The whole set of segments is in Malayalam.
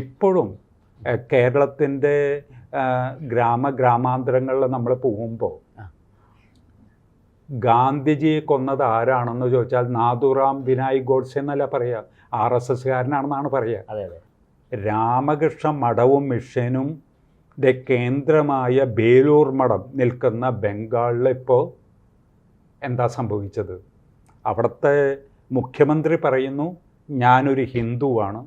ഇപ്പോഴും കേരളത്തിൻ്റെ ഗ്രാമാന്തരങ്ങളിൽ നമ്മൾ പോകുമ്പോൾ ഗാന്ധിജിയെ കൊന്നത് ആരാണെന്ന് ചോദിച്ചാൽ നാഥുറാം വിനായ് ഗോഡ്സെ എന്നല്ല പറയുക, RSSകാരനാണെന്നാണ് പറയുക. അതെ അതെ. രാമകൃഷ്ണ മഠവും മിഷനും കേന്ദ്രമായ ബേലൂർ മഠം നിൽക്കുന്ന ബംഗാളിൽ ഇപ്പോൾ എന്താ സംഭവിച്ചത്? അവിടുത്തെ മുഖ്യമന്ത്രി പറയുന്നു ഞാനൊരു ഹിന്ദുവാണ്,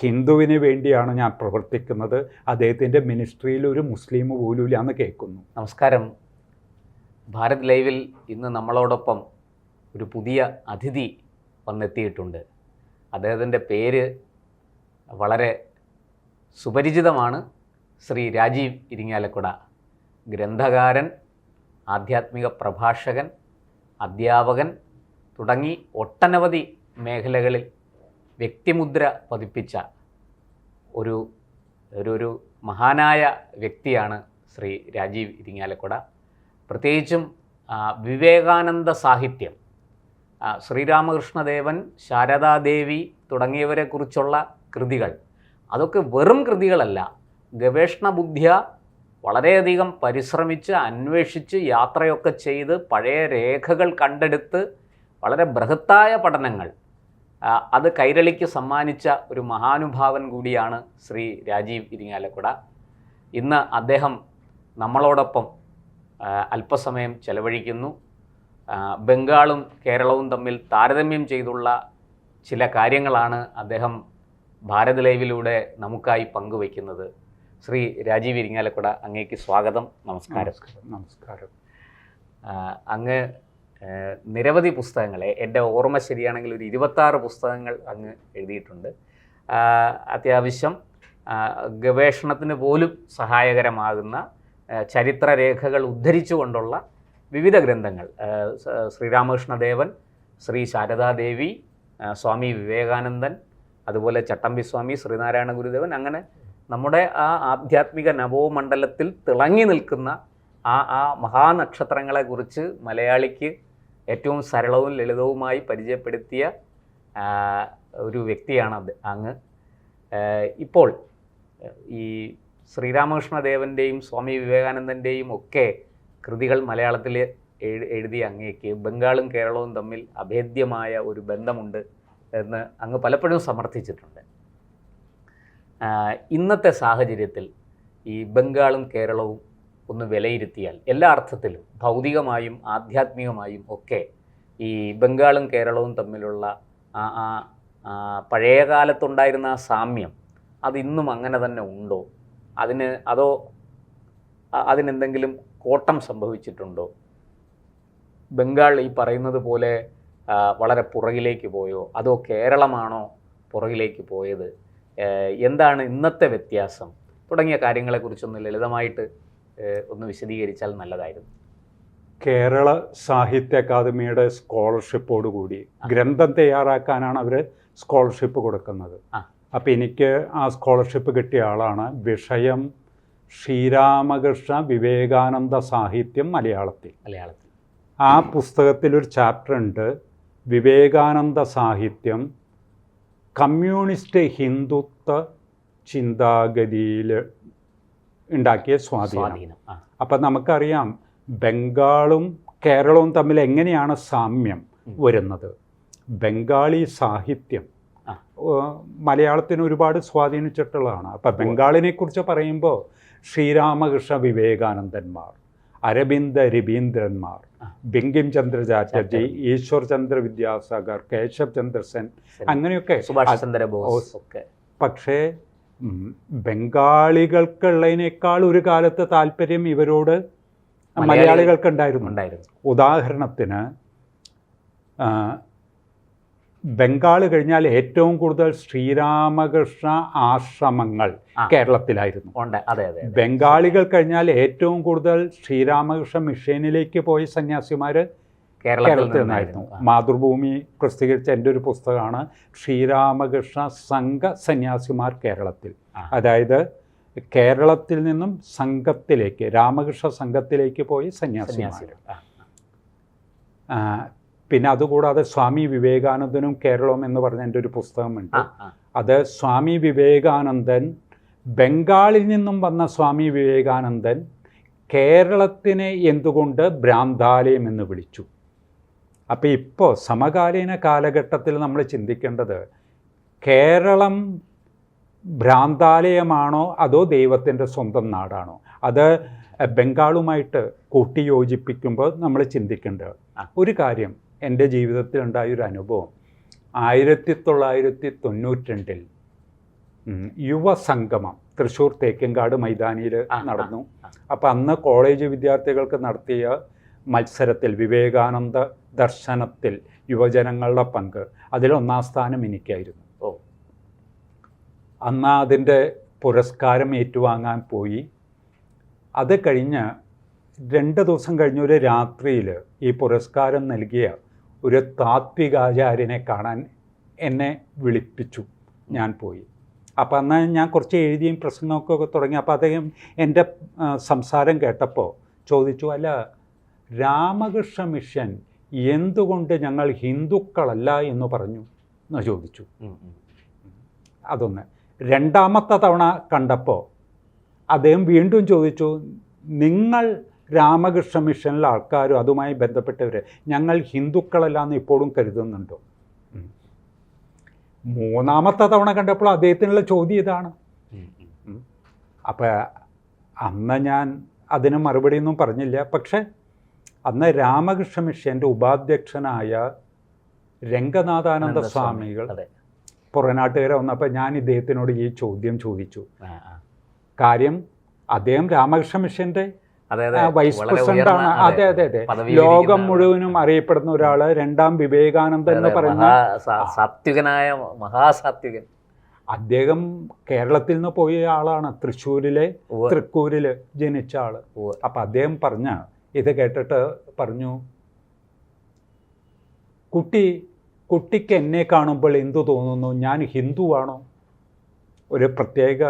ഹിന്ദുവിന് വേണ്ടിയാണ് ഞാൻ പ്രവർത്തിക്കുന്നത്, അദ്ദേഹത്തിൻ്റെ മിനിസ്ട്രിയിൽ ഒരു മുസ്ലിം പോലും ഇല്ലാന്ന് കേൾക്കുന്നു. നമസ്കാരം. ഭാരത് ലൈവിൽ ഇന്ന് നമ്മളോടൊപ്പം ഒരു പുതിയ അതിഥി വന്നെത്തിയിട്ടുണ്ട്. അദ്ദേഹത്തിൻ്റെ പേര് വളരെ സുപരിചിതമാണ്. ശ്രീ രാജീവ് ഇരിങ്ങാലക്കുട. ഗ്രന്ഥകാരൻ, ആധ്യാത്മിക പ്രഭാഷകൻ, അധ്യാപകൻ തുടങ്ങി ഒട്ടനവധി മേഖലകളിൽ വ്യക്തിമുദ്ര പതിപ്പിച്ച ഒരു മഹാനായ വ്യക്തിയാണ് ശ്രീ രാജീവ് ഇരിങ്ങാലക്കുട. പ്രത്യേകിച്ചും വിവേകാനന്ദ സാഹിത്യം, ശ്രീരാമകൃഷ്ണദേവൻ, ശാരദാദേവി തുടങ്ങിയവരെക്കുറിച്ചുള്ള കൃതികൾ, അതൊക്കെ വെറും കൃതികളല്ല, ഗവേഷണ ബുദ്ധിയ വളരെയധികം പരിശ്രമിച്ച് അന്വേഷിച്ച് യാത്രയൊക്കെ ചെയ്ത് പഴയ രേഖകൾ കണ്ടെടുത്ത് വളരെ ബൃഹത്തായ പഠനങ്ങൾ അത് കൈരളിക്ക് സമ്മാനിച്ച ഒരു മഹാനുഭാവൻ കൂടിയാണ് ശ്രീ രാജീവ് ഇരിങ്ങാലക്കുട. ഇന്ന് അദ്ദേഹം നമ്മളോടൊപ്പം അല്പസമയം ചെലവഴിക്കുന്നു. ബംഗാളും കേരളവും തമ്മിൽ താരതമ്യം ചെയ്തുള്ള ചില കാര്യങ്ങളാണ് അദ്ദേഹം ഭാരത് ലൈവിലൂടെ നമുക്കായി പങ്കുവയ്ക്കുന്നത്. ശ്രീ രാജീവ് ഇരിങ്ങാലക്കുട, അങ്ങേക്ക് സ്വാഗതം. നമസ്കാരം. നമസ്കാരം. അങ്ങ് നിരവധി പുസ്തകങ്ങൾ, എൻ്റെ ഓർമ്മ ശരിയാണെങ്കിൽ ഒരു 26 പുസ്തകങ്ങൾ അങ്ങ് എഴുതിയിട്ടുണ്ട്. അത്യാവശ്യം ഗവേഷണത്തിന് പോലും സഹായകരമാകുന്ന ചരിത്രരേഖകൾ ഉദ്ധരിച്ചുകൊണ്ടുള്ള വിവിധ ഗ്രന്ഥങ്ങൾ, ശ്രീരാമകൃഷ്ണദേവൻ, ശ്രീ ശാരദാദേവി, സ്വാമി വിവേകാനന്ദൻ, അതുപോലെ ചട്ടമ്പിസ്വാമി, ശ്രീനാരായണ ഗുരുദേവൻ, അങ്ങനെ നമ്മുടെ ആ ആധ്യാത്മിക നവോമണ്ഡലത്തിൽ തിളങ്ങി നിൽക്കുന്ന ആ മഹാനക്ഷത്രങ്ങളെക്കുറിച്ച് മലയാളിക്ക് ഏറ്റവും സരളവും ലളിതവുമായി പരിചയപ്പെടുത്തിയ ഒരു വ്യക്തിയാണ് അങ്ങ്. ഇപ്പോൾ ഈ ശ്രീരാമകൃഷ്ണദേവൻ്റെയും സ്വാമി വിവേകാനന്ദൻ്റെയും ഒക്കെ കൃതികൾ മലയാളത്തിൽ എഴുതിയ അങ്ങേക്ക് ബംഗാളും കേരളവും തമ്മിൽ അഭേദ്യമായ ഒരു ബന്ധമുണ്ട് എന്ന് അങ്ങ് പലപ്പോഴും സമർത്ഥിച്ചിട്ടുണ്ട്. ഇന്നത്തെ സാഹചര്യത്തിൽ ഈ ബംഗാളും കേരളവും ഒന്ന് വിലയിരുത്തിയാൽ, എല്ലാ അർത്ഥത്തിലും ഭൗതികമായും ആധ്യാത്മികമായും ഒക്കെ ഈ ബംഗാളും കേരളവും തമ്മിലുള്ള പഴയ കാലത്തുണ്ടായിരുന്ന ആ സാമ്യം അതിന്നും അങ്ങനെ തന്നെ ഉണ്ടോ? അതിനെന്തെങ്കിലും കോട്ടം സംഭവിച്ചിട്ടുണ്ടോ? ബംഗാൾ ഈ പറയുന്നത് പോലെ വളരെ പുറകിലേക്ക് പോയോ, അതോ കേരളമാണോ പുറകിലേക്ക് പോയത്? എന്താണ് ഇന്നത്തെ വ്യത്യാസം തുടങ്ങിയ കാര്യങ്ങളെക്കുറിച്ചൊന്ന് ലളിതമായിട്ട് ഒന്ന് വിശദീകരിച്ചാൽ നല്ലതായിരുന്നു. കേരള സാഹിത്യ അക്കാദമിയുടെ സ്കോളർഷിപ്പോടുകൂടി ഗ്രന്ഥം തയ്യാറാക്കാനാണ് അവർ സ്കോളർഷിപ്പ് കൊടുക്കുന്നത്. അപ്പോൾ എനിക്ക് ആ സ്കോളർഷിപ്പ് കിട്ടിയ ആളാണ്. വിഷയം ശ്രീരാമകൃഷ്ണ വിവേകാനന്ദ സാഹിത്യം മലയാളത്തിൽ. ആ പുസ്തകത്തിലൊരു ചാപ്റ്റർ ഉണ്ട്, വിവേകാനന്ദ സാഹിത്യം കമ്മ്യൂണിസ്റ്റ് ഹിന്ദുത്വ ചിന്താഗതിയിൽ ഉണ്ടാക്കിയ സ്വാധീനം. അപ്പം നമുക്കറിയാം ബംഗാളും കേരളവും തമ്മിൽ എങ്ങനെയാണ് സാമ്യം വരുന്നത്. ബംഗാളി സാഹിത്യം മലയാളത്തിന് ഒരുപാട് സ്വാധീനിച്ചിട്ടുള്ളതാണ്. അപ്പം ബംഗാളിനെക്കുറിച്ച് പറയുമ്പോൾ ശ്രീരാമകൃഷ്ണ വിവേകാനന്ദന്മാർ, അരവിന്ദ രവീന്ദ്രന്മാർ, ബങ്കിം ചന്ദ്ര ചാറ്റർജി, ഈശ്വർ ചന്ദ്ര വിദ്യാസാഗർ, കേശവ് ചന്ദ്ര സെൻ, അങ്ങനെയൊക്കെ സുഭാഷ് ചന്ദ്രബോസ് ഒക്കെ. പക്ഷേ ബംഗാളികൾക്കുള്ളതിനേക്കാൾ ഒരു കാലത്ത് താല്പര്യം ഇവരോട് മലയാളികൾക്കുണ്ടായിരുന്നു. ഉദാഹരണത്തിന് ബംഗാൾ കഴിഞ്ഞാൽ ഏറ്റവും കൂടുതൽ ശ്രീരാമകൃഷ്ണ ആശ്രമങ്ങൾ കേരളത്തിലായിരുന്നു. ബംഗാളികൾ കഴിഞ്ഞാൽ ഏറ്റവും കൂടുതൽ ശ്രീരാമകൃഷ്ണ മിഷനിലേക്ക് പോയ സന്യാസിമാർ കേരളത്തിൽ നിന്നായിരുന്നു. മാതൃഭൂമി പ്രസിദ്ധീകരിച്ച എൻ്റെ ഒരു പുസ്തകമാണ് ശ്രീരാമകൃഷ്ണ സംഘ സന്യാസിമാർ കേരളത്തിൽ. അതായത് കേരളത്തിൽ നിന്നും സംഘത്തിലേക്ക്, രാമകൃഷ്ണ സംഘത്തിലേക്ക് പോയി സന്യാസിമാർ. പിന്നെ അതുകൂടാതെ സ്വാമി വിവേകാനന്ദനും കേരളവും എന്ന് പറഞ്ഞ എൻ്റെ ഒരു പുസ്തകമുണ്ട്. അത് സ്വാമി വിവേകാനന്ദൻ, ബംഗാളിൽ നിന്നും വന്ന സ്വാമി വിവേകാനന്ദൻ കേരളത്തിനെ എന്തുകൊണ്ട് ഭ്രാന്താലയം എന്ന് വിളിച്ചു. അപ്പോൾ ഇപ്പോൾ സമകാലീന കാലഘട്ടത്തിൽ നമ്മൾ ചിന്തിക്കേണ്ടത് കേരളം ഭ്രാന്താലയമാണോ അതോ ദൈവത്തിൻ്റെ സ്വന്തം നാടാണോ? അത് ബംഗാളുമായിട്ട് കൂട്ടിയോജിപ്പിക്കുമ്പോൾ നമ്മൾ ചിന്തിക്കേണ്ട ഒരു കാര്യം, എൻ്റെ ജീവിതത്തിൽ ഉണ്ടായൊരു അനുഭവം. 1992 യുവസംഗമം തൃശ്ശൂർ തേക്കിൻകാട് മൈതാനിയിൽ നടന്നു. അപ്പോൾ അന്ന് കോളേജ് വിദ്യാർത്ഥികൾക്ക് നടത്തിയ മത്സരത്തിൽ വിവേകാനന്ദ ദർശനത്തിൽ യുവജനങ്ങളുടെ പങ്ക്, അതിലൊന്നാം സ്ഥാനം എനിക്കായിരുന്നു. അന്ന് അതിൻ്റെ പുരസ്കാരം ഏറ്റുവാങ്ങാൻ പോയി. അത് കഴിഞ്ഞ് 2 ദിവസം കഴിഞ്ഞ ഒരു രാത്രിയിൽ ഈ പുരസ്കാരം നൽകിയ ഒരു താത്വികാചാര്യനെ കാണാൻ എന്നെ വിളിപ്പിച്ചു. ഞാൻ പോയി. അപ്പോൾ അന്ന് ഞാൻ കുറച്ച് എഴുതിയും പ്രസംഗമൊക്കെ തുടങ്ങി. അപ്പോൾ അദ്ദേഹം എൻ്റെ സംസാരം കേട്ടപ്പോൾ ചോദിച്ചു, അല്ല, രാമകൃഷ്ണ മിഷൻ എന്തുകൊണ്ട് ഞങ്ങൾ ഹിന്ദുക്കളല്ല എന്ന് പറഞ്ഞു എന്ന് ചോദിച്ചു. അതൊന്ന്. രണ്ടാമത്തെ തവണ കണ്ടപ്പോൾ അദ്ദേഹം വീണ്ടും ചോദിച്ചു, നിങ്ങൾ രാമകൃഷ്ണ മിഷനിലെ ആൾക്കാരും അതുമായി ബന്ധപ്പെട്ടവർ ഞങ്ങൾ ഹിന്ദുക്കളല്ലാന്ന് ഇപ്പോഴും കരുതുന്നുണ്ടോ? മൂന്നാമത്തെ തവണ കണ്ടപ്പോൾ അദ്ദേഹത്തിനുള്ള ചോദ്യം ഇതാണ്. അപ്പോൾ അന്ന് ഞാൻ അതിന് മറുപടിയൊന്നും പറഞ്ഞില്ല. പക്ഷേ അന്ന് രാമകൃഷ്ണ മിഷൻ്റെ ഉപാധ്യക്ഷനായ രംഗനാഥാനന്ദ സ്വാമികൾ പുറനാട്ടുകാരെ വന്നപ്പോൾ ഞാൻ ഇദ്ദേഹത്തിനോട് ഈ ചോദ്യം ചോദിച്ചു. കാര്യം അദ്ദേഹം രാമകൃഷ്ണ മിഷൻ്റെ വൈസ് പ്രസിഡന്റാണ്. അതെ അതെ അതെ, ലോകം മുഴുവനും അറിയപ്പെടുന്ന ഒരാള്, രണ്ടാം വിവേകാനന്ദൻ എന്ന് പറയുന്ന സാത്വികനായ മഹാസാത്വികൻ. അദ്ദേഹം കേരളത്തിൽ നിന്ന് പോയ ആളാണ്, തൃശ്ശൂരിലെ തൃക്കൂരിൽ ജനിച്ച ആള്. അപ്പം അദ്ദേഹം ഇത് കേട്ടിട്ട് പറഞ്ഞു, കുട്ടിക്ക് എന്നെ കാണുമ്പോൾ എന്തു തോന്നുന്നു, ഞാൻ ഹിന്ദുവാണോ? ഒരു പ്രത്യേക,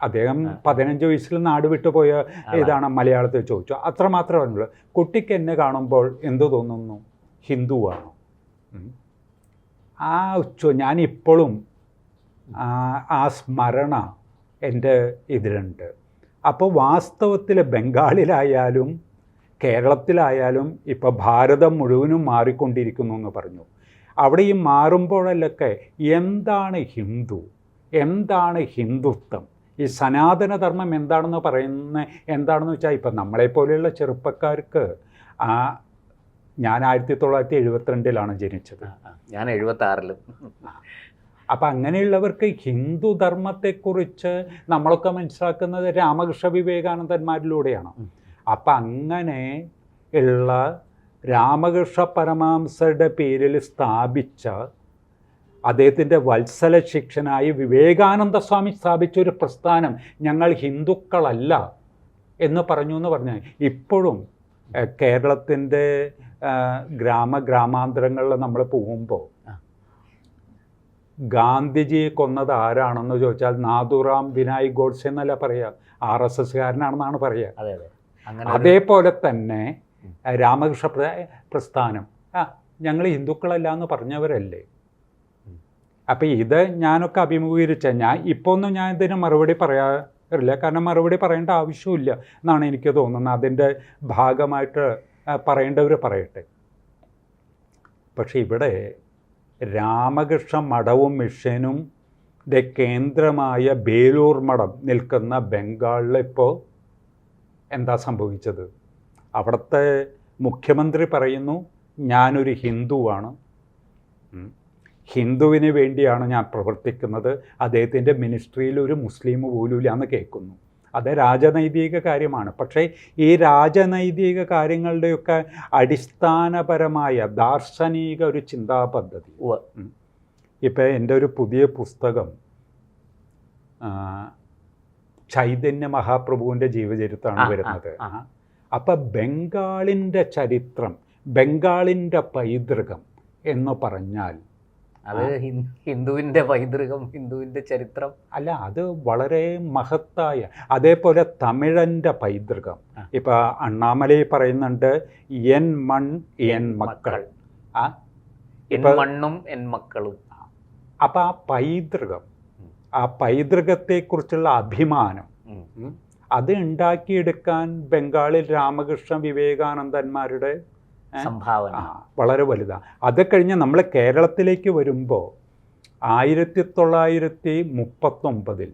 അദ്ദേഹം 15 വയസ്സിൽ നാട് വിട്ടുപോയ ഇതാണ്, മലയാളത്തിൽ ചോദിച്ചു. അത്രമാത്രമേ കുട്ടിക്ക് എന്നെ കാണുമ്പോൾ എന്തു തോന്നുന്നു, ഹിന്ദുവാണോ? ഞാനിപ്പോഴും ആ സ്മരണ എൻ്റെ ഇതിലുണ്ട്. അപ്പോൾ വാസ്തവത്തിൽ ബംഗാളിലായാലും കേരളത്തിലായാലും ഇപ്പോൾ ഭാരതം മുഴുവനും മാറിക്കൊണ്ടിരിക്കുന്നു എന്ന് പറഞ്ഞു. അവിടെ ഈ മാറുമ്പോഴല്ലൊക്കെ എന്താണ് ഹിന്ദു, എന്താണ് ഹിന്ദുത്വം, ഈ സനാതനധർമ്മം എന്താണെന്ന് പറയുന്നത് എന്താണെന്ന് വെച്ചാൽ, ഇപ്പം നമ്മളെപ്പോലെയുള്ള ചെറുപ്പക്കാർക്ക് ഞാൻ 1972 ജനിച്ചത്, ഞാൻ 76. അപ്പം അങ്ങനെയുള്ളവർക്ക് ഹിന്ദുധർമ്മത്തെക്കുറിച്ച് നമ്മളൊക്കെ മനസ്സിലാക്കുന്നത് രാമകൃഷ്ണ വിവേകാനന്ദന്മാരിലൂടെയാണ്. അപ്പം അങ്ങനെ ഉള്ള രാമകൃഷ്ണ പരമഹംസരുടെ പേരിൽ സ്ഥാപിച്ച, അദ്ദേഹത്തിൻ്റെ വത്സല ശിക്ഷനായി വിവേകാനന്ദ സ്വാമി സ്ഥാപിച്ച ഒരു പ്രസ്ഥാനം ഞങ്ങൾ ഹിന്ദുക്കളല്ല എന്ന് പറഞ്ഞാൽ ഇപ്പോഴും കേരളത്തിൻ്റെ ഗ്രാമാന്തരങ്ങളിൽ നമ്മൾ പോകുമ്പോൾ ഗാന്ധിജിയെ കൊന്നത് ആരാണെന്ന് ചോദിച്ചാൽ നാഥുറാം വിനായക് ഗോഡ്സെ എന്നല്ല പറയുക, RSSകാരനാണെന്നാണ് പറയുക. അതേപോലെ തന്നെ രാമകൃഷ്ണ പ്രസ്ഥാനം ഞങ്ങൾ ഹിന്ദുക്കളല്ല എന്ന് പറഞ്ഞവരല്ലേ. അപ്പം ഇത് ഞാനൊക്കെ അഭിമുഖീകരിച്ച, ഇപ്പോൾ ഒന്നും ഞാൻ ഇതിന് മറുപടി പറയാറില്ല, കാരണം മറുപടി പറയേണ്ട ആവശ്യമില്ല എന്നാണ് എനിക്ക് തോന്നുന്നത്. അതിൻ്റെ ഭാഗമായിട്ട് പറയേണ്ടവർ പറയട്ടെ. പക്ഷെ ഇവിടെ രാമകൃഷ്ണ മഠവും മിഷനും കേന്ദ്രമായ ബേലൂർ മഠം നിൽക്കുന്ന ബംഗാളിൽ ഇപ്പോൾ എന്താ സംഭവിച്ചത്? അവിടുത്തെ മുഖ്യമന്ത്രി പറയുന്നു, ഞാനൊരു ഹിന്ദുവാണ്, ഹിന്ദുവിന് വേണ്ടിയാണ് ഞാൻ പ്രവർത്തിക്കുന്നത്, അദ്ദേഹത്തിൻ്റെ മിനിസ്ട്രിയിൽ ഒരു മുസ്ലിം പോലും ഇല്ലാന്ന് കേൾക്കുന്നു. അത് രാജനൈതിക കാര്യമാണ്. പക്ഷേ ഈ രാജനൈതിക കാര്യങ്ങളുടെയൊക്കെ അടിസ്ഥാനപരമായ ദാർശനിക ഒരു ചിന്താ പദ്ധതി. ഇപ്പം എൻ്റെ ഒരു പുതിയ പുസ്തകം ചൈതന്യ മഹാപ്രഭുവിൻ്റെ ജീവചരിത്രമാണ് വരുന്നത്. അപ്പം ബംഗാളിൻ്റെ ചരിത്രം, ബംഗാളിൻ്റെ പൈതൃകം എന്ന് പറഞ്ഞാൽ അത് ഹിന്ദുവിൻ്റെ പൈതൃകം, ഹിന്ദുവിൻ്റെ ചരിത്രം അല്ല, അത് വളരെ മഹത്തായ. അതേപോലെ തമിഴൻ്റെ പൈതൃകം. ഇപ്പം അണ്ണാമലൈ പറയുന്നുണ്ട്, എൻ മൺ എൻ മക്കൾ. എൻ മണ്ണും എൻ മക്കളും. അപ്പം ആ പൈതൃകത്തെക്കുറിച്ചുള്ള അഭിമാനം അത് ഉണ്ടാക്കിയെടുക്കാൻ ബംഗാളിൽ രാമകൃഷ്ണ വിവേകാനന്ദന്മാരുടെ സംഭാവന വളരെ വലുതാണ്. അത് കഴിഞ്ഞ് നമ്മൾ കേരളത്തിലേക്ക് വരുമ്പോൾ 1939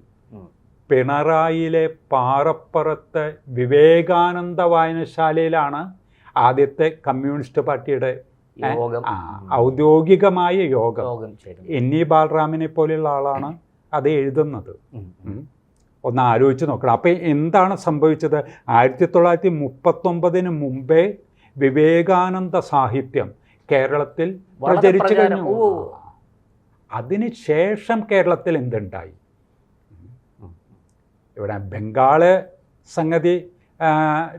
പിണറായിയിലെ പാറപ്പുറത്ത് വിവേകാനന്ദ വായനശാലയിലാണ് ആദ്യത്തെ കമ്മ്യൂണിസ്റ്റ് പാർട്ടിയുടെ ഔദ്യോഗികമായ യോഗം. NE ബാലറാമിനെ പോലെയുള്ള ആളാണ് അത് എഴുതുന്നത്. ഒന്ന് ആലോചിച്ച് നോക്കണം. അപ്പം എന്താണ് സംഭവിച്ചത്? 1939 മുമ്പേ വിവേകാനന്ദ സാഹിത്യം കേരളത്തിൽ പ്രചരിച്ചു കഴിഞ്ഞു. അതിന് ശേഷം കേരളത്തിൽ എന്തുണ്ടായി? ഇവിടെ ബംഗാള് സംഗതി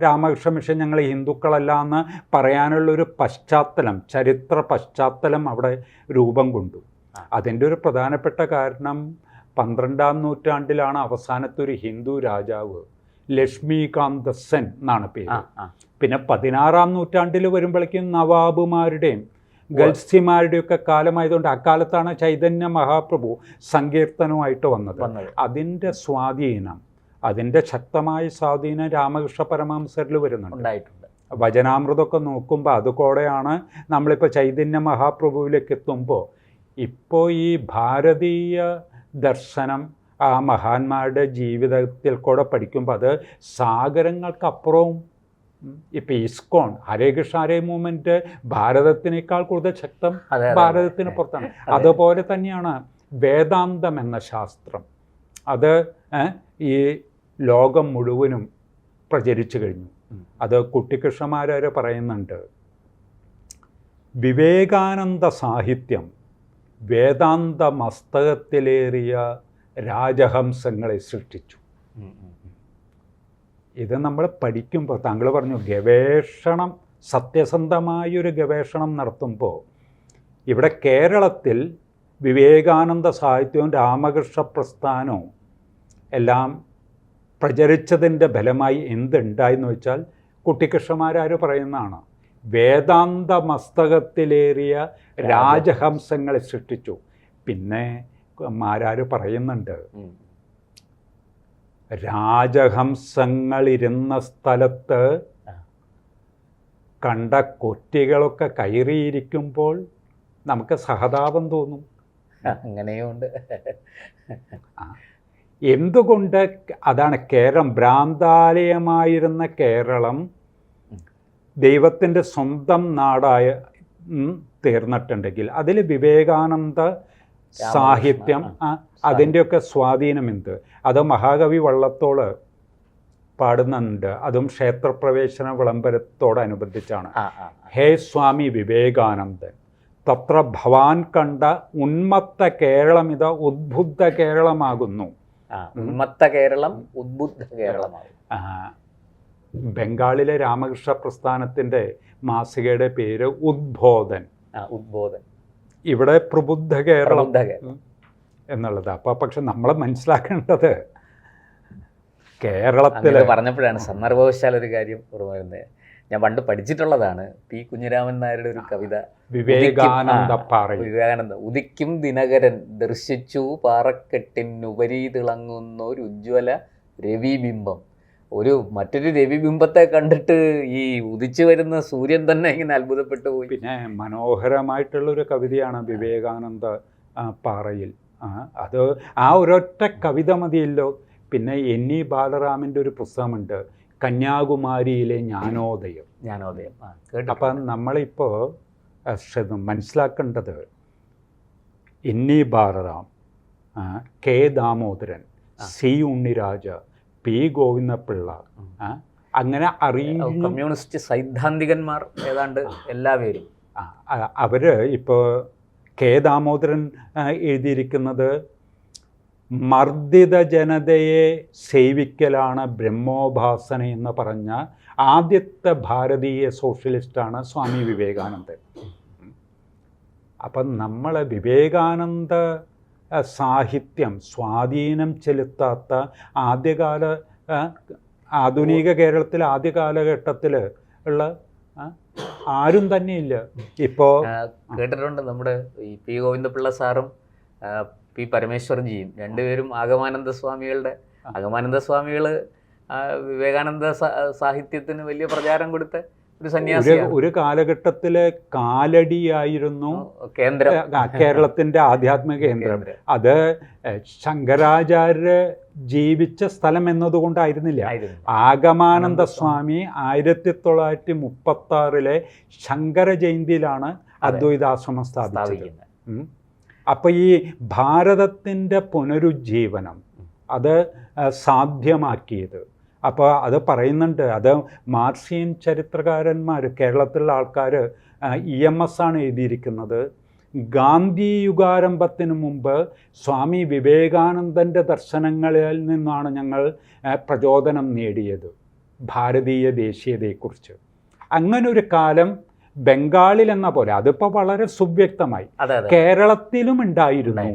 രാമകൃഷ്ണ മിഷൻ ഞങ്ങൾ ഹിന്ദുക്കളല്ല എന്ന് പറയാനുള്ളൊരു പശ്ചാത്തലം, ചരിത്ര പശ്ചാത്തലം അവിടെ രൂപം കൊണ്ടു. അതിൻ്റെ ഒരു പ്രധാനപ്പെട്ട കാരണം 12-ാം നൂറ്റാണ്ടിലാണ് അവസാനത്തെ ഒരു ഹിന്ദു രാജാവ് ലക്ഷ്മികാന്ത സെൻ എന്നാണ് പേര്. പിന്നെ 16-ാം നൂറ്റാണ്ടിൽ വരുമ്പോഴേക്കും നവാബുമാരുടെയും ഗൾസിമാരുടെയൊക്കെ കാലമായതുകൊണ്ട് അക്കാലത്താണ് ചൈതന്യ മഹാപ്രഭു സങ്കീർത്തനവുമായിട്ട് വന്നത്. അതിൻ്റെ സ്വാധീനം, അതിൻ്റെ ശക്തമായ സ്വാധീനം രാമകൃഷ്ണ പരമഹംസരിൽ വരുന്നുണ്ട്. വചനാമൃതമൊക്കെ നോക്കുമ്പോൾ അതുകൂടെയാണ് നമ്മളിപ്പോൾ ചൈതന്യ മഹാപ്രഭുവിലേക്ക് എത്തുമ്പോൾ ഇപ്പോൾ ഈ ഭാരതീയ ദർശനം ആ മഹാന്മാരുടെ ജീവിതത്തിൽ കൂടെ പഠിക്കുമ്പോൾ അത് സാഗരങ്ങൾക്കപ്പുറവും ഇപ്പം ഇസ്കോൺ ഹരേ കൃഷ്ണ ഹരേ മൂവ്മെൻറ്റ് ഭാരതത്തിനേക്കാൾ കൂടുതൽ ശക്തം ഭാരതത്തിന് പുറത്താണ്. അതുപോലെ തന്നെയാണ് വേദാന്തം എന്ന ശാസ്ത്രം. അത് ഈ ലോകം മുഴുവനും പ്രചരിച്ചു കഴിഞ്ഞു. അത് കുട്ടിക്കൃഷ്ണമാരെ പറയുന്നുണ്ട്, വിവേകാനന്ദ സാഹിത്യം വേദാന്ത മസ്തകത്തിലേറിയ രാജഹംസങ്ങളെ സൃഷ്ടിച്ചു. ഇത് നമ്മൾ പഠിക്കുമ്പോൾ താങ്കൾ പറഞ്ഞു ഗവേഷണം, സത്യസന്ധമായൊരു ഗവേഷണം നടത്തുമ്പോൾ ഇവിടെ കേരളത്തിൽ വിവേകാനന്ദ സാഹിത്യവും രാമകൃഷ്ണ പ്രസ്ഥാനവും എല്ലാം പ്രചരിച്ചതിൻ്റെ ഫലമായി എന്തുണ്ടായെന്ന് വെച്ചാൽ കുട്ടിക്കൃഷ്ണമാര് പറയുന്നതാണ്, വേദാന്ത മസ്തകത്തിലേറിയ രാജഹംസങ്ങളെ സൃഷ്ടിച്ചു. പിന്നെ മാരാര് പറയുന്നുണ്ട്, രാജഹംസങ്ങളിരുന്ന സ്ഥലത്ത് കണ്ട കൊറ്റികളൊക്കെ കയറിയിരിക്കുമ്പോൾ നമുക്ക് സഹതാപം തോന്നും. അങ്ങനെയുണ്ട്. എന്തുകൊണ്ട്? അതാണ് കേരളം, ഭ്രാന്താലയമായിരുന്ന കേരളം ദൈവത്തിൻ്റെ സ്വന്തം നാടായ തീർന്നിട്ടുണ്ടെങ്കിൽ അതിൽ വിവേകാനന്ദ സാഹിത്യം അതിൻ്റെയൊക്കെ സ്വാധീനം എന്ത്? അത് മഹാകവി വള്ളത്തോള് പാടുന്നുണ്ട്. അതും ക്ഷേത്രപ്രവേശന വിളംബരത്തോടനുബന്ധിച്ചാണ്. ഹേ സ്വാമി വിവേകാനന്ദൻ തത്ര ഭവാൻ കണ്ട ഉന്മത്ത കേരളം ഇത് ഉദ്ബുദ്ധ കേരളമാകുന്നു. ഉന്മത്ത കേരളം ഉദ്ബുദ്ധ കേരളമാകും. ബംഗാളിലെ രാമകൃഷ്ണ പ്രസ്ഥാനത്തിൻ്റെ മാസികയുടെ പേര് ഉദ്ബോധൻ. ഇവിടെ പ്രബുദ്ധ കേരളം എന്നുള്ളത്. അപ്പോൾ പക്ഷെ നമ്മൾ മനസ്സിലാക്കേണ്ടത് കേരളത്തിൽ പറഞ്ഞപ്പോഴാണ് സന്ദർഭവശാൽ ഒരു കാര്യം ഓർമ്മ വരുന്നത്. ഞാൻ പണ്ട് പഠിച്ചിട്ടുള്ളതാണ് പി കുഞ്ഞിരാമൻ നായരുടെ ഒരു കവിത, വിവേകാനന്ദ. ഉദിക്കും ദിനകരൻ ദർശിച്ചു പാറക്കെട്ടിനുപരി തിളങ്ങുന്ന ഒരു ഉജ്ജ്വല രവിബിംബം. മറ്റൊരു രവിബിംബത്തെ കണ്ടിട്ട് ഈ ഉദിച്ചു വരുന്ന സൂര്യൻ തന്നെ ഇങ്ങനെ അത്ഭുതപ്പെട്ടു പോയി. പിന്നെ മനോഹരമായിട്ടുള്ളൊരു കവിതയാണ് വിവേകാനന്ദ പാറയിൽ. അത് ആ ഒരൊറ്റ കവിത മതിയല്ലോ. പിന്നെ NE ബാലറാമിൻ്റെ ഒരു പുസ്തകമുണ്ട്, കന്യാകുമാരിയിലെ ജ്ഞാനോദയം. അപ്പം നമ്മളിപ്പോൾ മനസ്സിലാക്കേണ്ടത് NE Balaram, K Damodaran, C Unniraja, P Govinda Pillai, അങ്ങനെ അറിയുന്ന കമ്മ്യൂണിസ്റ്റ് സൈദ്ധാന്തികന്മാർ ഏതാണ്ട് എല്ലാവരും അവർ ഇപ്പോൾ K ദാമോദരൻ എഴുതിയിരിക്കുന്നത് മർദ്ദിത ജനതയെ സേവിക്കലാണ് ബ്രഹ്മോപാസന എന്ന് പറഞ്ഞ ആദ്യത്തെ ഭാരതീയ സോഷ്യലിസ്റ്റാണ് സ്വാമി വിവേകാനന്ദൻ. അപ്പം നമ്മൾ വിവേകാനന്ദ സാഹിത്യം സ്വാധീനം ചെലുത്താത്ത ആധുനിക കേരളത്തിൽ ആദ്യ കാലഘട്ടത്തിൽ ഉള്ള ആരും തന്നെ ഇല്ല. ഇപ്പോൾ കേട്ടിട്ടുണ്ട് നമ്മുടെ ഈ പി ഗോവിന്ദപിള്ള സാറും പി പരമേശ്വർജിയും രണ്ടുപേരും ആഗമാനന്ദ സ്വാമികൾ വിവേകാനന്ദ സാഹിത്യത്തിന് വലിയ പ്രചാരം കൊടുത്ത ഒരു സന്യാസിയാണ്. ഒരു കാലഘട്ടത്തിലെ കാലടിയായിരുന്നു കേരളത്തിന്റെ ആധ്യാത്മിക കേന്ദ്രം. അത് ശങ്കരാചാര്യ ജീവിച്ച സ്ഥലം എന്നതുകൊണ്ടായിരുന്നില്ല. ആഗമാനന്ദ സ്വാമി 1936 ശങ്കര ജയന്തിയിലാണ് അദ്വൈതാശ്രമം സ്ഥാപിച്ചത്. അപ്പൊ ഈ ഭാരതത്തിന്റെ പുനരുജ്ജീവനം അത് സാധ്യമാക്കിയത്, അപ്പോൾ അത് പറയുന്നുണ്ട്. അത് മാർക്സിയൻ ചരിത്രകാരന്മാർ, കേരളത്തിലുള്ള ആൾക്കാർ EMS ആണ് എഴുതിയിരിക്കുന്നത്. ഗാന്ധി യുഗാരംഭത്തിന് മുമ്പ് സ്വാമി വിവേകാനന്ദൻ്റെ ദർശനങ്ങളിൽ നിന്നാണ് ഞങ്ങൾ പ്രചോദനം നേടിയത് ഭാരതീയ ദേശീയതയെക്കുറിച്ച്. അങ്ങനൊരു കാലം ബംഗാളിൽ എന്ന പോലെ അതിപ്പോൾ വളരെ സുവ്യക്തമായി കേരളത്തിലും ഉണ്ടായിരുന്നു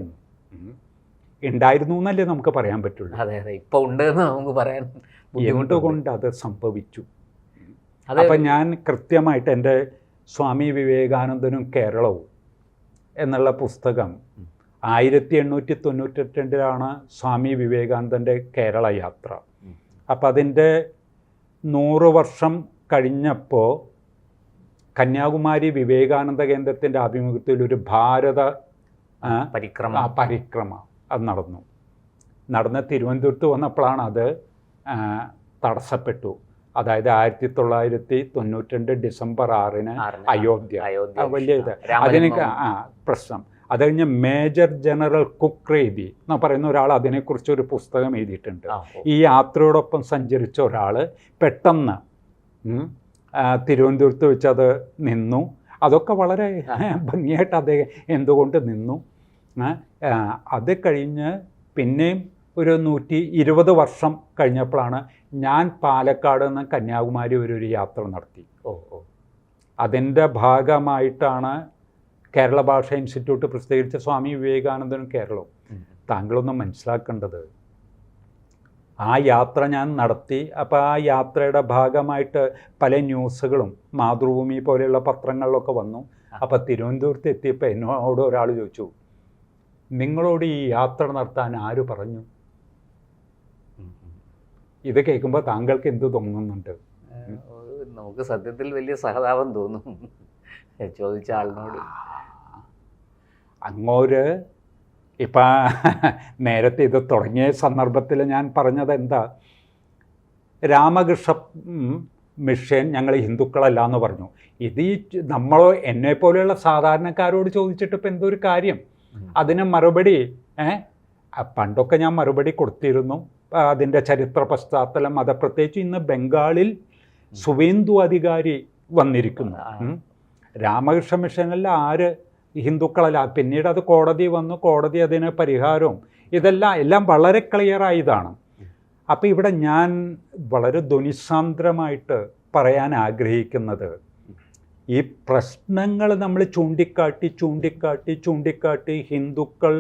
എന്നല്ലേ നമുക്ക് പറയാൻ പറ്റുള്ളൂ. ഇപ്പോൾ ഉണ്ട് എന്ന് നമുക്ക് പറയാൻ എന്തുകൊണ്ട് അത് സംഭവിച്ചു? അപ്പം ഞാൻ കൃത്യമായിട്ട് എൻ്റെ സ്വാമി വിവേകാനന്ദനും കേരളവും എന്നുള്ള പുസ്തകം 1898 സ്വാമി വിവേകാനന്ദൻ്റെ കേരള യാത്ര. അപ്പം അതിൻ്റെ 100 വർഷം കഴിഞ്ഞപ്പോൾ കന്യാകുമാരി വിവേകാനന്ദ കേന്ദ്രത്തിൻ്റെ ആഭിമുഖ്യത്തിൽ ഒരു ഭാരത പരിക്രമ അത് നടന്ന് തിരുവനന്തപുരത്ത് വന്നപ്പോഴാണ് അത് തടസ്സപ്പെട്ടു. അതായത് 1992 ഡിസംബർ 6 അയോധ്യ വലിയ ഇത് അതിനൊക്കെ പ്രശ്നം. അത് കഴിഞ്ഞ് മേജർ ജനറൽ കുക്രേബി എന്ന് പറയുന്ന ഒരാൾ അതിനെക്കുറിച്ചൊരു പുസ്തകം എഴുതിയിട്ടുണ്ട്. ഈ യാത്രയോടൊപ്പം സഞ്ചരിച്ച ഒരാൾ പെട്ടെന്ന് തിരുവനന്തപുരത്ത് വെച്ച് അത് നിന്നു. അതൊക്കെ വളരെ ഭംഗിയായിട്ട് അദ്ദേഹം എന്തുകൊണ്ട് നിന്നു. അത് കഴിഞ്ഞ് പിന്നെയും ഒരു 120 വർഷം കഴിഞ്ഞപ്പോഴാണ് ഞാൻ പാലക്കാട് നിന്ന് കന്യാകുമാരി ഒരു യാത്ര നടത്തി. അതിൻ്റെ ഭാഗമായിട്ടാണ് കേരള ഭാഷാ ഇൻസ്റ്റിറ്റ്യൂട്ട് പ്രസിദ്ധീകരിച്ച സ്വാമി വിവേകാനന്ദനും കേരളവും. താങ്കളൊന്നും മനസ്സിലാക്കേണ്ടത്, ആ യാത്ര ഞാൻ നടത്തി. അപ്പോൾ ആ യാത്രയുടെ ഭാഗമായിട്ട് പല ന്യൂസുകളും മാതൃഭൂമി പോലെയുള്ള പത്രങ്ങളിലൊക്കെ വന്നു. അപ്പോൾ തിരുവനന്തപുരത്ത് എത്തിയപ്പോൾ എന്നോട് ഒരാൾ ചോദിച്ചു, നിങ്ങളോട് ഈ യാത്ര നടത്താൻ ആര് പറഞ്ഞു? ഇത് കേൾക്കുമ്പോൾ താങ്കൾക്ക് എന്ത് തോന്നുന്നുണ്ട്? നമുക്ക് സത്യത്തിൽ വലിയ സഹതാപം തോന്നും ചോദിച്ച ആളിനോട്. അങ്ങോര് ഇപ്പം നേരത്തെ ഇത് തുടങ്ങിയ സന്ദർഭത്തിൽ ഞാൻ പറഞ്ഞത് എന്താ, രാമകൃഷ്ണ മിഷൻ ഞങ്ങൾ ഹിന്ദുക്കളല്ല എന്ന് പറഞ്ഞു. ഇത് ഈ നമ്മളോ എന്നെ പോലെയുള്ള സാധാരണക്കാരോട് ചോദിച്ചിട്ട് ഇപ്പം എന്തൊരു കാര്യം? അതിന് മറുപടി പണ്ടൊക്കെ ഞാൻ മറുപടി കൊടുത്തിരുന്നു. അതിൻ്റെ ചരിത്ര പശ്ചാത്തലം അത് പ്രത്യേകിച്ച് ഇന്ന് ബംഗാളിൽ സുവേന്ദു അധികാരി വന്നിരിക്കുന്നു. രാമകൃഷ്ണ മിഷനല്ല, ആര് ഹിന്ദുക്കളല്ല. പിന്നീട് അത് കോടതി വന്നു, കോടതി അതിന് പരിഹാരവും എല്ലാം വളരെ ക്ലിയറായതാണ്. അപ്പം ഇവിടെ ഞാൻ വളരെ ധ്വനിസാന്ദ്രമായിട്ട് പറയാൻ ആഗ്രഹിക്കുന്നത്, ഈ പ്രശ്നങ്ങൾ നമ്മൾ ചൂണ്ടിക്കാട്ടി ഹിന്ദുക്കൾ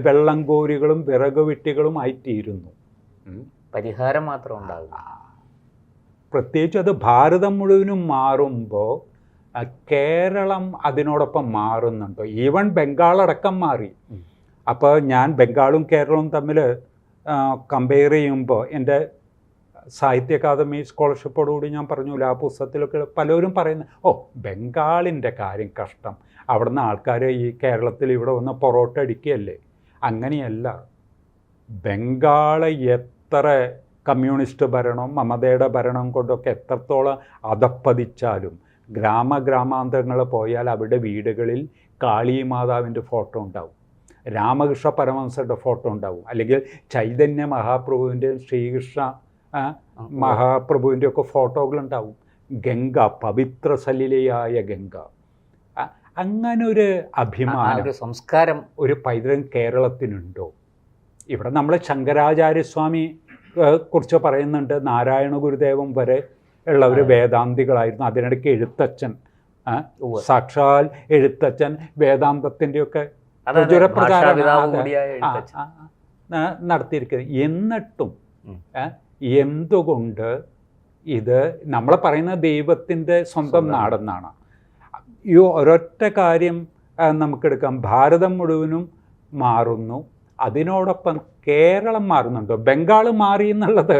വെള്ളംകോരികളും വിറകുവിട്ടികളും ആയിത്തീരുന്നു. പരിഹാരം മാത്രം ഉണ്ടാകും. പ്രത്യേകിച്ച് അത് ഭാരതം മുഴുവനും മാറുമ്പോൾ കേരളം അതിനോടൊപ്പം മാറുന്നുണ്ടോ? ഈവൻ ബംഗാളടക്കം മാറി. അപ്പോൾ ഞാൻ ബംഗാളും കേരളവും തമ്മിൽ കമ്പയർ ചെയ്യുമ്പോൾ എൻ്റെ സാഹിത്യ അക്കാദമി സ്കോളർഷിപ്പോടുകൂടി ഞാൻ പറഞ്ഞില്ല, ആ പുസ്തകത്തിലൊക്കെ പലരും പറയുന്നത്, ബംഗാളിൻ്റെ കാര്യം കഷ്ടം, അവിടുന്ന് ആൾക്കാർ ഈ കേരളത്തിൽ ഇവിടെ വന്ന് പൊറോട്ട അടിക്കുകയല്ലേ. അങ്ങനെയല്ല. ബംഗാൾ എത്ര കമ്മ്യൂണിസ്റ്റ് ഭരണം, മമതയുടെ ഭരണം കൊണ്ടൊക്കെ എത്രത്തോളം അധപ്പതിച്ചാലും ഗ്രാമാന്തരങ്ങളിൽ പോയാൽ അവിടെ വീടുകളിൽ കാളിമാതാവിൻ്റെ ഫോട്ടോ ഉണ്ടാവും, രാമകൃഷ്ണ പരമഹംസരുടെ ഫോട്ടോ ഉണ്ടാവും, അല്ലെങ്കിൽ ചൈതന്യ മഹാപ്രഭുവിൻ്റെയും ശ്രീകൃഷ്ണ മഹാപ്രഭുവിൻ്റെ ഒക്കെ ഫോട്ടോകളുണ്ടാവും. ഗംഗ, പവിത്ര സലിലയായ ഗംഗ. അങ്ങനൊരു അഭിമാനം, സംസ്കാരം, ഒരു പൈതൃകം കേരളത്തിനുണ്ടോ? ഇവിടെ നമ്മൾ ശങ്കരാചാര്യസ്വാമി കുറിച്ച് പറയുന്നുണ്ട്. നാരായണ ഗുരുദേവൻ വരെ ഉള്ളവർ വേദാന്തികളായിരുന്നു. അതിനിടയ്ക്ക് എഴുത്തച്ഛൻ, സാക്ഷാൽ എഴുത്തച്ഛൻ വേദാന്തത്തിൻ്റെയൊക്കെ നടത്തിയിരിക്കുന്നത്. എന്നിട്ടും എന്തുകൊണ്ട് ഇത് നമ്മൾ പറയുന്ന ദൈവത്തിൻ്റെ സ്വന്തം നാടെന്നാണ്. ഈ ഒരൊറ്റ കാര്യം നമുക്കെടുക്കാം. ഭാരതം മുഴുവനും മാറുന്നു, അതിനോടൊപ്പം കേരളം മാറുന്നുണ്ടോ? ബംഗാൾ മാറി എന്നുള്ളത്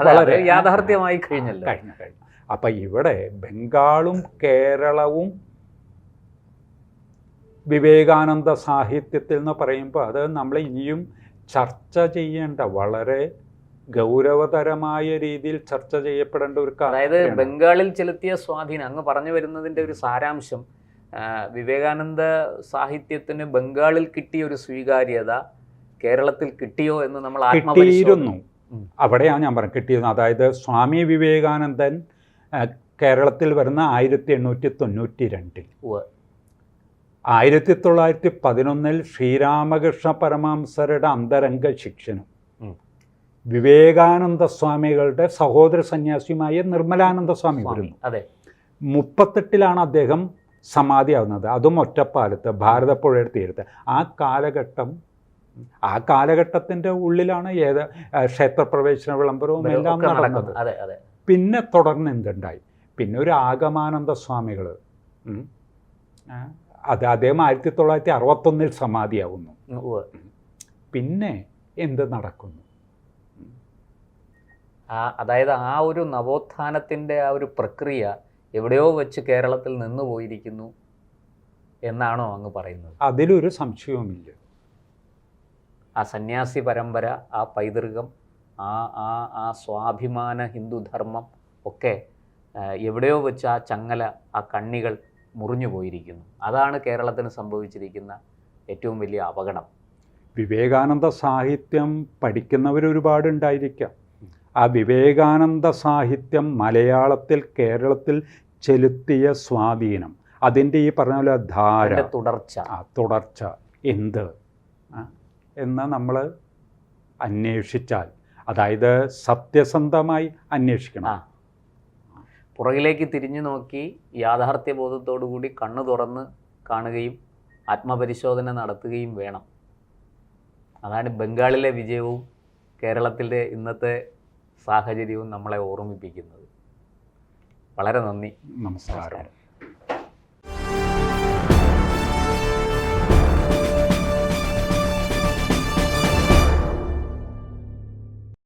വളരെ യാഥാർത്ഥ്യമായി കഴിഞ്ഞു. അപ്പം ഇവിടെ ബംഗാളും കേരളവും വിവേകാനന്ദ സാഹിത്യത്തിൽ എന്ന് പറയുമ്പോൾ അത് നമ്മൾ ഇനിയും ചർച്ച ചെയ്യേണ്ട, വളരെ ഗൗരവതരമായ രീതിയിൽ ചർച്ച ചെയ്യപ്പെടേണ്ട ഒരു കാര്യം. അതായത് ബംഗാളിൽ ചെലുത്തിയ സ്വാധീനം, അങ്ങ് പറഞ്ഞു വരുന്നതിൻ്റെ ഒരു സാരാംശം, വിവേകാനന്ദ സാഹിത്യത്തിന് ബംഗാളിൽ കിട്ടിയ ഒരു സ്വീകാര്യത കേരളത്തിൽ കിട്ടിയോ എന്ന് നമ്മൾ കിട്ടിയിരുന്നു. അവിടെയാണ് ഞാൻ പറഞ്ഞത് കിട്ടിയിരുന്നു. അതായത് സ്വാമി വിവേകാനന്ദൻ കേരളത്തിൽ വരുന്ന 1892. 1911 ശ്രീരാമകൃഷ്ണ പരമഹംസരുടെ അന്തരംഗ ശിഷ്യനും വിവേകാനന്ദ സ്വാമികളുടെ സഹോദര സന്യാസിയുമായ നിർമ്മലാനന്ദ സ്വാമി വരുന്നു. 38 അദ്ദേഹം സമാധിയാവുന്നത്, അതും ഒറ്റപ്പാലത്ത് ഭാരതപ്പുഴയുടെ തീരത്ത്. ആ കാലഘട്ടത്തിൻ്റെ ഉള്ളിലാണ് ക്ഷേത്രപ്രവേശന വിളംബരവും എല്ലാം നടന്നത്. പിന്നെ തുടർന്ന് എന്തുണ്ടായി? പിന്നെ ഒരു ആഗമാനന്ദ സ്വാമികൾ, അദ്ദേഹം 1961 സമാധിയാവുന്നു. പിന്നെ എന്ത് നടക്കുന്നു? അതായത് ആ ഒരു നവോത്ഥാനത്തിൻ്റെ ആ ഒരു പ്രക്രിയ എവിടെയോ വെച്ച് കേരളത്തിൽ നിന്ന് പോയിരിക്കുന്നു എന്നാണോ അങ്ങ് പറയുന്നത്? അതിലൊരു സംശയവുമില്ല. ആ സന്യാസി പരമ്പര, ആ പൈതൃകം, ആ സ്വാഭിമാന ഹിന്ദുധർമ്മം ഒക്കെ എവിടെയോ വെച്ച് ആ ചങ്ങല, ആ കണ്ണികൾ മുറിഞ്ഞു പോയിരിക്കുന്നു. അതാണ് കേരളത്തിന് സംഭവിച്ചിരിക്കുന്ന ഏറ്റവും വലിയ അപകടം. വിവേകാനന്ദ സാഹിത്യം പഠിക്കുന്നവരൊരുപാടുണ്ടായിരിക്കാം. ആ വിവേകാനന്ദ സാഹിത്യം മലയാളത്തിൽ, കേരളത്തിൽ ചെലുത്തിയ സ്വാധീനം, അതിൻ്റെ ഈ പറഞ്ഞ പോലെ ധാര, തുടർച്ച എന്ത് എന്ന് നമ്മൾ അന്വേഷിച്ചാൽ, അതായത് സത്യസന്ധമായി അന്വേഷിക്കണം. പുറകിലേക്ക് തിരിഞ്ഞു നോക്കി യാഥാർത്ഥ്യബോധത്തോടുകൂടി കണ്ണു തുറന്ന് കാണുകയും ആത്മപരിശോധന നടത്തുകയും വേണം. അതാണ് ബംഗാളിലെ വിജയവും കേരളത്തിലെ ഇന്നത്തെ സാഹചര്യവും നമ്മളെ ഓർമ്മിപ്പിക്കുന്നത്. വളരെ നന്ദി. നമസ്കാരം.